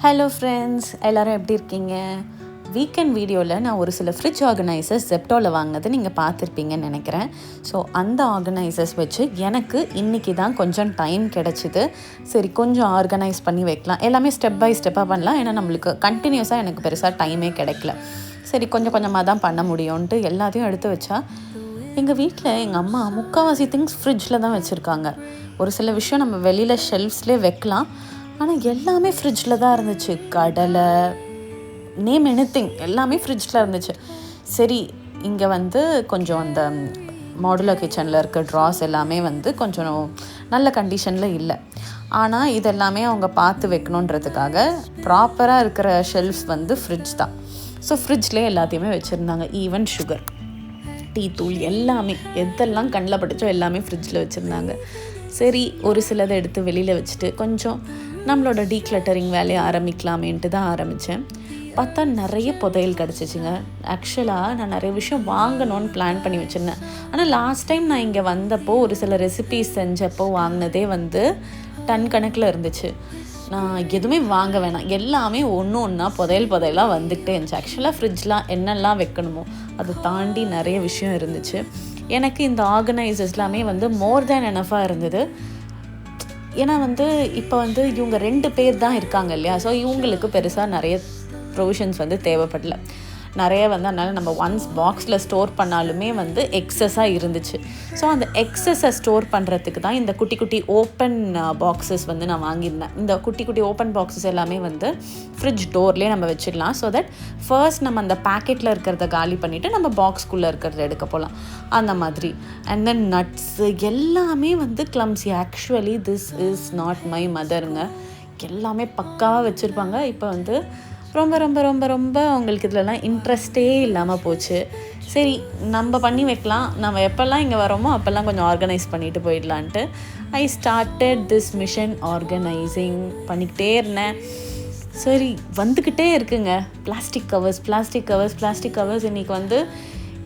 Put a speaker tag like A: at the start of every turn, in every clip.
A: Hello friends, எல்லோரும் எப்படி இருக்கீங்க? வீக்கெண்ட் வீடியோவில் நான் ஒரு சில ஃப்ரிட்ஜ் ஆர்கனைசர்ஸ் ஜெப்டோவில் வாங்கினது நீங்கள் பார்த்துருப்பீங்கன்னு நினைக்கிறேன். ஸோ அந்த ஆர்கனைசர்ஸ் வச்சு எனக்கு இன்றைக்கி தான் கொஞ்சம் டைம் கிடச்சிது. சரி, கொஞ்சம் ஆர்கனைஸ் பண்ணி வைக்கலாம், எல்லாமே ஸ்டெப் பை ஸ்டெப்பாக பண்ணலாம். ஏன்னா நம்மளுக்கு கண்டினியூஸாக எனக்கு பெருசாக டைமே கிடைக்கல. சரி, கொஞ்சம் கொஞ்சமாக தான் பண்ண முடியும்ன்ட்டு எல்லாத்தையும் எடுத்து வச்சா, எங்கள் வீட்டில் எங்கள் அம்மா முக்கால்வாசி திங்ஸ் ஃப்ரிட்ஜில் தான் வச்சுருக்காங்க. ஒரு சில விஷயம் நம்ம வெளியில் ஷெல்ஃப்ஸ்லேயே வைக்கலாம், ஆனால் எல்லாமே ஃப்ரிட்ஜில் தான் இருந்துச்சு. கடலை, நேம் எனிதிங் எல்லாமே ஃப்ரிட்ஜில் இருந்துச்சு. சரி, இங்கே வந்து கொஞ்சம் அந்த மாடுலர் கிச்சனில் இருக்க ட்ராஸ் எல்லாமே வந்து கொஞ்சம் நல்ல கண்டிஷனில் இல்லை. ஆனால் இதெல்லாமே அவங்க பார்த்து வைக்கணுன்றதுக்காக ப்ராப்பராக இருக்கிற ஷெல்ஃப்ஸ் வந்து ஃப்ரிட்ஜ் தான். ஸோ ஃப்ரிட்ஜ்லேயே எல்லாத்தையுமே வச்சுருந்தாங்க. ஈவன் சுகர், டீ தூள் எல்லாமே எதெல்லாம் கண்ணில் பட்டுச்சோ எல்லாமே ஃப்ரிட்ஜில் வச்சுருந்தாங்க. சரி, ஒரு சிலதை எடுத்து வெளியில் வச்சுட்டு கொஞ்சம் நம்மளோட டீக்ளட்டரிங் வேலையை ஆரம்பிக்கலாமேன்ட்டு தான் ஆரம்பித்தேன். பார்த்தா நிறைய புதையல் கிடச்சிச்சிங்க. ஆக்சுவலாக நான் நிறைய விஷயம் வாங்கணும்னு பிளான் பண்ணி வச்சுருந்தேன். ஆனால் லாஸ்ட் டைம் நான் இங்கே வந்தப்போ ஒரு சில ரெசிபீஸ் செஞ்சப்போ வாங்கினதே வந்து டன் கணக்கில் இருந்துச்சு. நான் எதுவுமே வாங்க வேணாம், எல்லாமே ஒன்று ஒன்றா புதையலாக வந்துக்கிட்டே இருந்துச்சு. ஆக்சுவலாக ஃப்ரிட்ஜ்லாம் என்னெல்லாம் வைக்கணுமோ அதை தாண்டி நிறைய விஷயம் இருந்துச்சு. எனக்கு இந்த ஆர்கனைசர்ஸ் எல்லாமே வந்து மோர் தேன் எனஃபாக இருந்தது. ஏன்னா வந்து இப்போ வந்து இவங்க 2 பேர் தான் இருக்காங்க இல்லையா? ஸோ இவங்களுக்கு பெருசாக நிறைய ப்ரொவிஷன்ஸ் வந்து தேவைப்படல. நிறைய வந்து அதனால் நம்ம ஒன்ஸ் பாக்ஸில் ஸ்டோர் பண்ணாலுமே வந்து எக்ஸஸாக இருந்துச்சு. ஸோ அந்த எக்ஸஸை ஸ்டோர் பண்ணுறதுக்கு தான் இந்த குட்டி குட்டி ஓப்பன் பாக்ஸஸ் வந்து நான் வாங்கியிருந்தேன். இந்த குட்டி குட்டி ஓப்பன் பாக்ஸஸ் எல்லாமே வந்து ஃப்ரிட்ஜ் டோர்லேயே நம்ம வச்சிடலாம். ஸோ தட் ஃபர்ஸ்ட் நம்ம அந்த பேக்கெட்டில் இருக்கிறத காலி பண்ணிவிட்டு நம்ம பாக்ஸ்குள்ளே இருக்கிறத எடுக்க போகலாம், அந்த மாதிரி. அண்ட் தென் நட்ஸு எல்லாமே வந்து clumsy. Actually this is not my மதருங்க. எல்லாமே பக்காவாக வச்சுருப்பாங்க. இப்போ வந்து ரொம்ப ரொம்ப ரொம்ப ரொம்ப அவங்களுக்கு இதிலலாம் இன்ட்ரெஸ்டே இல்லாமல் போச்சு. சரி, நம்ம பண்ணி வைக்கலாம், நம்ம எப்போல்லாம் இங்கே வரோமோ அப்போல்லாம் கொஞ்சம் ஆர்கனைஸ் பண்ணிவிட்டு போயிடலான்ட்டு I started this mission organising. பண்ணிக்கிட்டே இருந்தேன். சரி, வந்துக்கிட்டே இருக்குங்க பிளாஸ்டிக் கவர்ஸ். இன்றைக்கி வந்து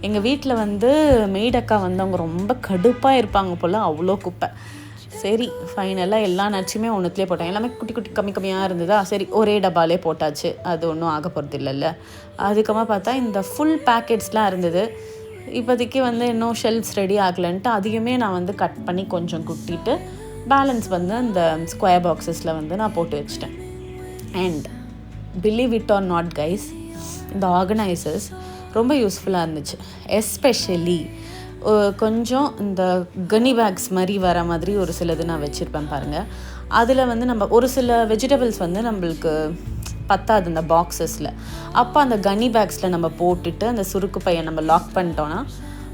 A: எங்கள் வீட்டில் வந்து மெய்டக்கா வந்தவங்க ரொம்ப கடுப்பாக இருப்பாங்க போல், அவ்வளோ குப்பை. சரி, ஃபைனலாக எல்லா நட்ஸுமே ஒன்றுத்துலேயே போட்டேன். எல்லாமே குட்டி குட்டி கம்மியாக இருந்ததா, சரி ஒரே டப்பாலே போட்டாச்சு, அது ஒன்றும் ஆக போகிறது இல்லைல்ல. அதுக்கப்புறமா பார்த்தா இந்த ஃபுல் பேக்கெட்ஸ்லாம் இருந்தது. இப்போதைக்கு வந்து இன்னும் ஷெல்ஃப்ஸ் ரெடி ஆகலைன்ட்டு அதையுமே நான் வந்து கட் பண்ணி கொஞ்சம் குட்டிட்டு பேலன்ஸ் வந்து அந்த ஸ்கொயர் பாக்ஸஸில் வந்து நான் போட்டு வச்சிட்டேன். And believe it or not guys, இந்த ஆர்கனைசர்ஸ் ரொம்ப யூஸ்ஃபுல்லாக இருந்துச்சு. எஸ்பெஷலி கொஞ்சம் இந்த கனி பேக்ஸ் மாதிரி வர மாதிரி ஒரு சிலது நான் வச்சுருப்பேன் பாருங்கள். அதில் வந்து நம்ம ஒரு சில வெஜிடபிள்ஸ் வந்து நம்மளுக்கு பத்தாது இந்த பாக்ஸஸில். அப்போ அந்த கனி பேக்ஸில் நம்ம போட்டுட்டு அந்த சுருக்கு பையை நம்ம லாக் பண்ணிட்டோன்னா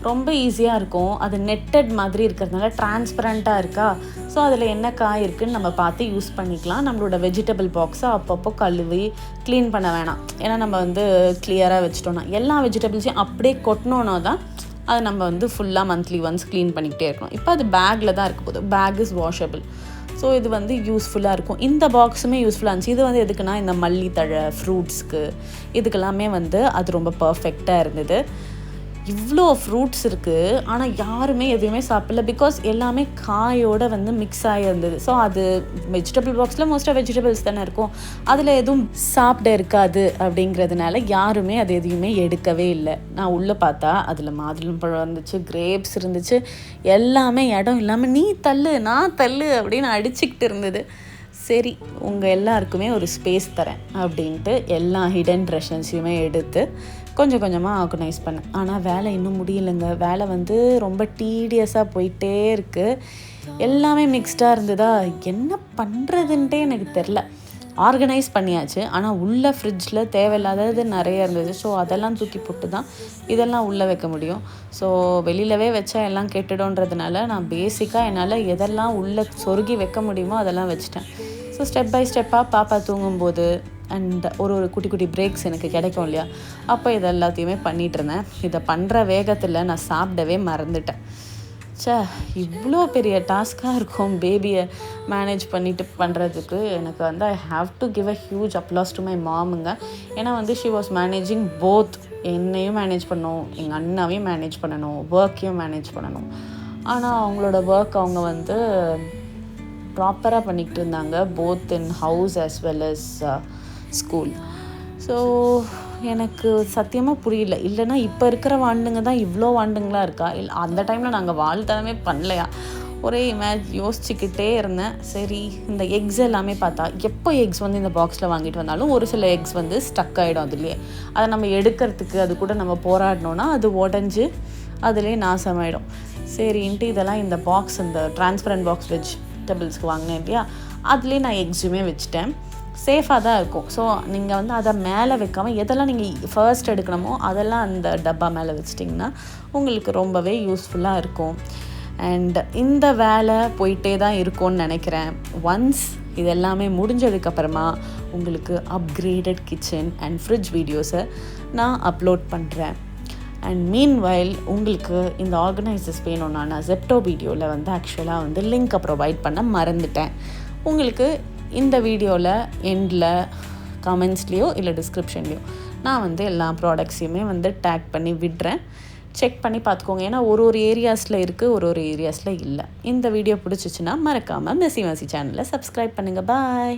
A: ரொம்ப ஈஸியாக இருக்கும். அது நெட்டட் மாதிரி இருக்கிறதுனால டிரான்ஸ்பரண்ட்டாக இருக்கா. ஸோ அதில் என்ன காய் இருக்குதுன்னு நம்ம பார்த்து யூஸ் பண்ணிக்கலாம். நம்மளோட வெஜிடபிள் பாக்ஸை அப்பப்போ கழுவி க்ளீன் பண்ண வேணாம். ஏன்னா நம்ம வந்து கிளியராக வச்சிட்டோன்னா எல்லா வெஜிடபிள்ஸையும் அப்படியே கொட்டினோன்னா தான் அது நம்ம வந்து ஃபுல்லாக மந்த்லி ஒன்ஸ் க்ளீன் பண்ணிக்கிட்டே இருக்கணும். இப்போ அது பேக்கில் தான் இருக்க போகுது, பேக் இஸ் வாஷபிள். ஸோ இது வந்து யூஸ்ஃபுல்லாக இருக்கும். இந்த பாக்ஸுமே யூஸ்ஃபுல்லாக இருந்துச்சு. இது வந்து எதுக்குன்னா இந்த மல்லித்தழை, ஃப்ரூட்ஸ்க்கு, இதுக்கெல்லாமே வந்து அது ரொம்ப பர்ஃபெக்டாக இருந்தது. இவ்வளோ ஃப்ரூட்ஸ் இருக்குது, ஆனால் யாருமே எதுவுமே சாப்பிடல. பிகாஸ் எல்லாமே காயோடு வந்து மிக்ஸ் ஆகியிருந்தது. ஸோ அது வெஜிடபிள் பாக்ஸில் மோஸ்ட்டாக வெஜிடபிள்ஸ் தானே இருக்கும், அதில் எதுவும் சாப்பிட இருக்காது. அப்படிங்கிறதுனால யாருமே அது எதையுமே எடுக்கவே இல்லை. நான் உள்ளே பார்த்தா அதில் மாதுளம்பழம் இருந்துச்சு, கிரேப்ஸ் இருந்துச்சு, எல்லாமே இடம் இல்லாமல் நீ தள்ளு நான் தள்ளு அப்படின்னு அடிச்சுக்கிட்டு இருந்தது. சரி, உங்கள் எல்லாருக்குமே ஒரு ஸ்பேஸ் தரேன் அப்படின்ட்டு எல்லா ஹிடன் ட்ரெஷன்ஸையுமே எடுத்து கொஞ்சம் கொஞ்சமாக ஆர்கனைஸ் பண்ணேன். ஆனால் வேலை இன்னும் முடியலைங்க. வேலை வந்து ரொம்ப டீடியஸாக போயிட்டே இருக்குது. எல்லாமே மிக்ஸ்டாக இருந்ததா, என்ன பண்ணுறதுன்ட்டே எனக்கு தெரில. ஆர்கனைஸ் பண்ணியாச்சு, ஆனால் உள்ளே ஃப்ரிட்ஜில் தேவையில்லாதது நிறைய இருந்தது. ஸோ அதெல்லாம் தூக்கி போட்டு தான் இதெல்லாம் உள்ளே வைக்க முடியும். ஸோ வெளியிலவே வச்சா எல்லாம் கெட்டுடோன்றதுனால நான் பேசிக்காக என்னால் எதெல்லாம் உள்ளே சொருகி வைக்க முடியுமோ அதெல்லாம் வச்சுட்டேன். ஸோ ஸ்டெப் பை ஸ்டெப்பாக பாப்பா தூங்கும்போது அண்ட் ஒரு குட்டி குட்டி பிரேக்ஸ் எனக்கு கிடைக்கும் இல்லையா, அப்போ இது எல்லாத்தையுமே பண்ணிகிட்டு இருந்தேன். இதை பண்ணுற வேகத்தில் நான் சாப்பிடவே மறந்துட்டேன். இவ்வளோ பெரிய டாஸ்க்காக இருக்கும் பேபியை மேனேஜ் பண்ணிட்டு பண்ணுறதுக்கு. எனக்கு வந்து I have to give a huge applause to my மாமுங்க. ஏன்னா வந்து ஷி வாஸ் மேனேஜிங் போத். என்னையும் மேனேஜ் பண்ணணும், எங்கள் அண்ணாவையும் மேனேஜ் பண்ணணும், ஒர்க்கையும் மேனேஜ் பண்ணணும். ஆனால் அவங்களோட ஒர்க் அவங்க வந்து ப்ராப்பராக பண்ணிக்கிட்டு இருந்தாங்க, both in house as well as school. So எனக்கு சத்தியமாக புரியல. இல்லைனா இப்போ இருக்கிற வாண்டுங்க தான் இவ்வளோ வாண்டுங்களாக இருக்கா, இல்லை அந்த டைமில் நாங்கள் வாழ்த்தனமே பண்ணலையா, ஒரே யோசிச்சுக்கிட்டே இருந்தேன். சரி, இந்த எக்ஸ் எல்லாமே பார்த்தா எப்போ எக்ஸ் வந்து இந்த பாக்ஸில் வாங்கிட்டு வந்தாலும் ஒரு சில எக்ஸ் வந்து ஸ்டக் ஆகிடும் அதுலேயே. அதை நம்ம எடுக்கிறதுக்கு அது கூட நம்ம போராடினோன்னா அது உடஞ்சி அதுலேயே நாசமாயிடும். சரின்ட்டு இதெல்லாம் இந்த பாக்ஸ், இந்த டிரான்ஸ்பரண்ட் பாக்ஸ் வெஜிடபிள்ஸ்க்கு வாங்கினேன் இல்லையா, அதுலேயே நான் எக்ஸுமே வச்சுட்டேன். சேஃபாக தான் இருக்கும். ஸோ நீங்கள் வந்து அதை மேலே வைக்காமல் எதெல்லாம் நீங்கள் ஃபர்ஸ்ட் எடுக்கணுமோ அதெல்லாம் அந்த டப்பா மேலே வச்சிட்டிங்கன்னா உங்களுக்கு ரொம்பவே யூஸ்ஃபுல்லாக இருக்கும். அண்ட் இந்த வேலை போயிட்டே தான் இருக்கும்னு நினைக்கிறேன். ஒன்ஸ் இது எல்லாமே முடிஞ்சதுக்கப்புறமா உங்களுக்கு அப்கிரேடட் கிச்சன் அண்ட் ஃப்ரிட்ஜ் வீடியோஸை நான் அப்லோட் பண்ணுறேன். அண்ட் மீன்வைல் உங்களுக்கு இந்த ஆர்கனைசர்ஸ் வேணும்னா நான் ஜெப்டோ வீடியோவில் வந்து ஆக்சுவலாக வந்து லிங்க்கை ப்ரொவைட் பண்ண மறந்துட்டேன். உங்களுக்கு இந்த வீடியோவில் எண்டில் கமெண்ட்ஸ்லேயோ இல்லை டிஸ்கிரிப்ஷன்லேயோ நான் வந்து எல்லா ப்ராடக்ட்ஸையுமே வந்து டேக் பண்ணி விடுறேன். செக் பண்ணி பார்த்துக்கோங்க. ஏன்னா ஒரு ஏரியாஸில் இருக்குது, ஒரு ஏரியாஸில் இல்லை. இந்த வீடியோ பிடிச்சிச்சின்னா மறக்காமல் மெஸ்ஸி சேனலை சப்ஸ்கிரைப் பண்ணுங்கள். பாய்.